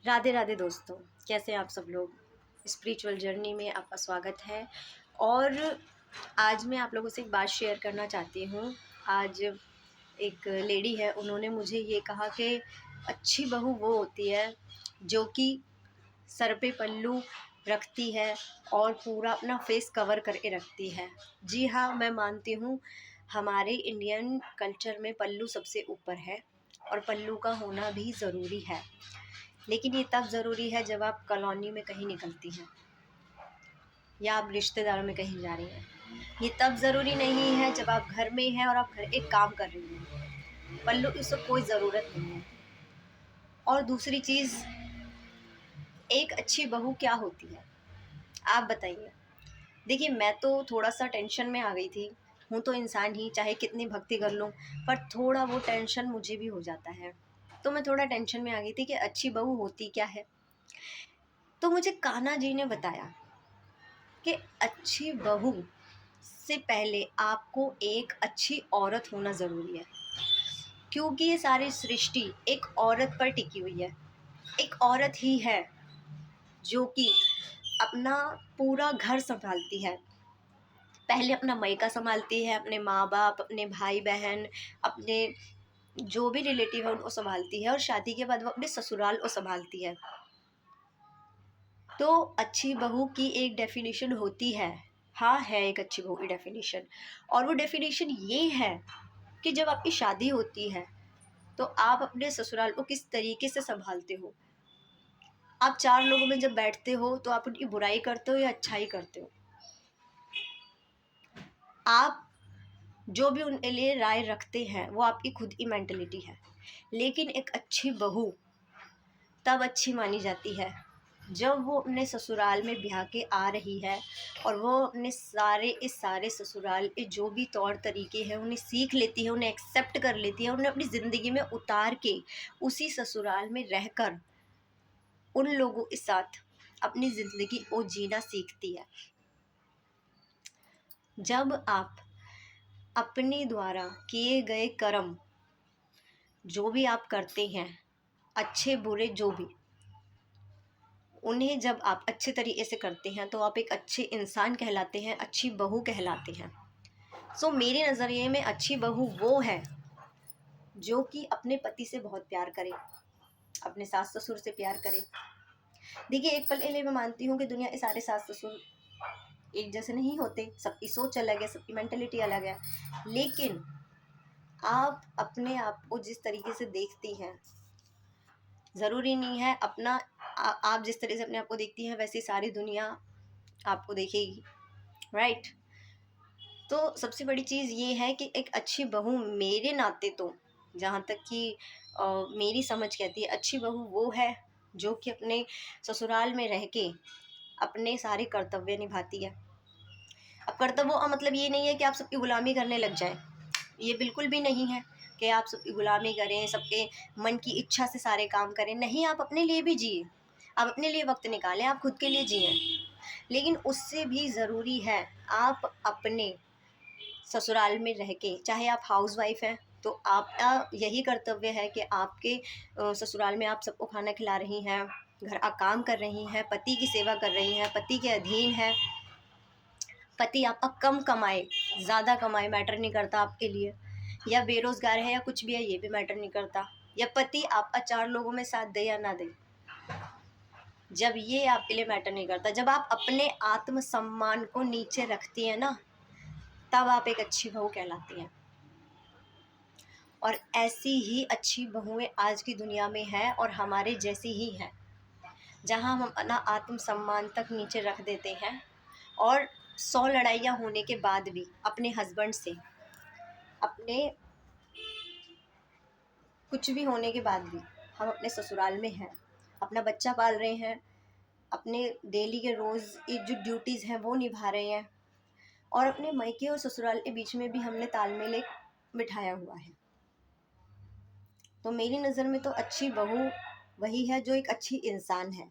राधे राधे दोस्तों, कैसे हैं आप सब लोग। स्पिरिचुअल जर्नी में आपका स्वागत है। और आज मैं आप लोगों से एक बात शेयर करना चाहती हूँ। आज एक लेडी है, उन्होंने मुझे ये कहा कि अच्छी बहू वो होती है जो कि सर पे पल्लू रखती है और पूरा अपना फेस कवर करके रखती है। जी हाँ, मैं मानती हूँ हमारे इंडियन कल्चर में पल्लू सबसे ऊपर है और पल्लू का होना भी ज़रूरी है। लेकिन ये तब ज़रूरी है जब आप कॉलोनी में कहीं निकलती हैं या आप रिश्तेदारों में कहीं जा रही हैं। ये तब ज़रूरी नहीं है जब आप घर में हैं और आप घर एक काम कर रही हैं। पल्लू की उससे कोई ज़रूरत नहीं है। और दूसरी चीज़, एक अच्छी बहू क्या होती है आप बताइए। देखिए, मैं तो थोड़ा सा टेंशन में आ गई थी। हूँ तो इंसान ही, चाहे कितनी भक्ति कर लूँ, पर थोड़ा वो टेंशन मुझे भी हो जाता है। तो मैं थोड़ा टेंशन में आ गई थी कि अच्छी बहू होती क्या है। तो मुझे कान्हा जी ने बताया कि अच्छी बहू से पहले आपको एक अच्छी औरत होना ज़रूरी है, क्योंकि ये सारी सृष्टि एक औरत पर टिकी हुई है। एक औरत ही है जो कि अपना पूरा घर संभालती है। पहले अपना मायका संभालती है, अपने माँ बाप, अपने भाई बहन, अपने जो भी रिलेटिव है उनको संभालती है, और शादी के बाद वो अपने ससुराल को संभालती है। तो अच्छी बहू की एक डेफिनेशन होती है। हाँ, है एक अच्छी बहू की डेफिनेशन। और वो डेफिनेशन ये है कि जब आपकी शादी होती है तो आप अपने ससुराल को किस तरीके से संभालते हो। आप चार लोगों में जब बैठते हो तो आप उनकी बुराई करते हो या अच्छाई करते हो। आप जो भी उनके लिए राय रखते हैं वो आपकी खुद की मेंटलिटी है। लेकिन एक अच्छी बहू तब अच्छी मानी जाती है जब वो अपने ससुराल में ब्याह के आ रही है और वो अपने सारे ससुराल के जो भी तौर तरीके हैं उन्हें सीख लेती है, उन्हें एक्सेप्ट कर लेती है, उन्हें अपनी ज़िंदगी में उतार के उसी ससुराल में रहकर उन लोगों के साथ अपनी ज़िंदगी को जीना सीखती है। जब आप अपने द्वारा किए गए कर्म जो भी आप करते हैं, अच्छे बुरे जो भी, उन्हें जब आप अच्छे तरीके से करते हैं तो आप एक अच्छे इंसान कहलाते हैं, अच्छी बहू कहलाते हैं। सो मेरे नज़रिए में अच्छी बहू वो है जो कि अपने पति से बहुत प्यार करे, अपने सास ससुर से प्यार करे। देखिए, एक पल के लिए मैं मानती हूँ कि दुनिया के सारे सास ससुर एक जैसे नहीं होते, सबकी सोच अलग है, सबकी मेंटलिटी अलग है। लेकिन आप अपने आप को जिस तरीके से देखती हैं, ज़रूरी नहीं है अपना आप जिस तरह से अपने आप को देखती हैं वैसी सारी दुनिया आपको देखेगी, राइट। तो सबसे बड़ी चीज़ ये है कि एक अच्छी बहू मेरे नाते तो, जहाँ तक कि मेरी समझ कहती है, अच्छी बहू वो है जो कि अपने ससुराल में रह के अपने सारे कर्तव्य निभाती है। अब कर्तव्यों का मतलब ये नहीं है कि आप सबकी गुलामी करने लग जाएं। ये बिल्कुल भी नहीं है कि आप सबकी गुलामी करें, सबके मन की इच्छा से सारे काम करें। नहीं, आप अपने लिए भी जिए, आप अपने लिए वक्त निकालें, आप खुद के लिए जिएं। लेकिन उससे भी ज़रूरी है आप अपने ससुराल में रह के, चाहे आप हाउस वाइफ हैं तो आपका यही कर्तव्य है कि आपके ससुराल में आप सबको खाना खिला रही हैं, घर का काम कर रही हैं, पति की सेवा कर रही हैं, पति के अधीन है। पति आपका कम कमाए, ज़्यादा कमाए, मैटर नहीं करता आपके लिए, या बेरोज़गार है या कुछ भी है, ये भी मैटर नहीं करता, या पति आपका चार लोगों में साथ दे या ना दे, जब ये आपके लिए मैटर नहीं करता, जब आप अपने आत्मसम्मान को नीचे रखती हैं ना, तब आप एक अच्छी बहू कहलाती हैं। और ऐसी ही अच्छी बहुएं आज की दुनिया में हैं और हमारे जैसी ही हैं, जहां हम अपना आत्मसम्मान तक नीचे रख देते हैं और 100 लड़ाइयाँ होने के बाद भी अपने हस्बैंड से, अपने कुछ भी होने के बाद भी हम अपने ससुराल में हैं, अपना बच्चा पाल रहे हैं, अपने डेली के रोज़ की जो ड्यूटीज़ हैं वो निभा रहे हैं, और अपने मायके और ससुराल के बीच में भी हमने तालमेल एक बिठाया हुआ है। तो मेरी नज़र में तो अच्छी बहू वही है जो एक अच्छी इंसान है।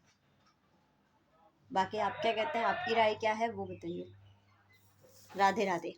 बाकी आप क्या कहते हैं, आपकी राय क्या है वो बताइए। राधे राधे।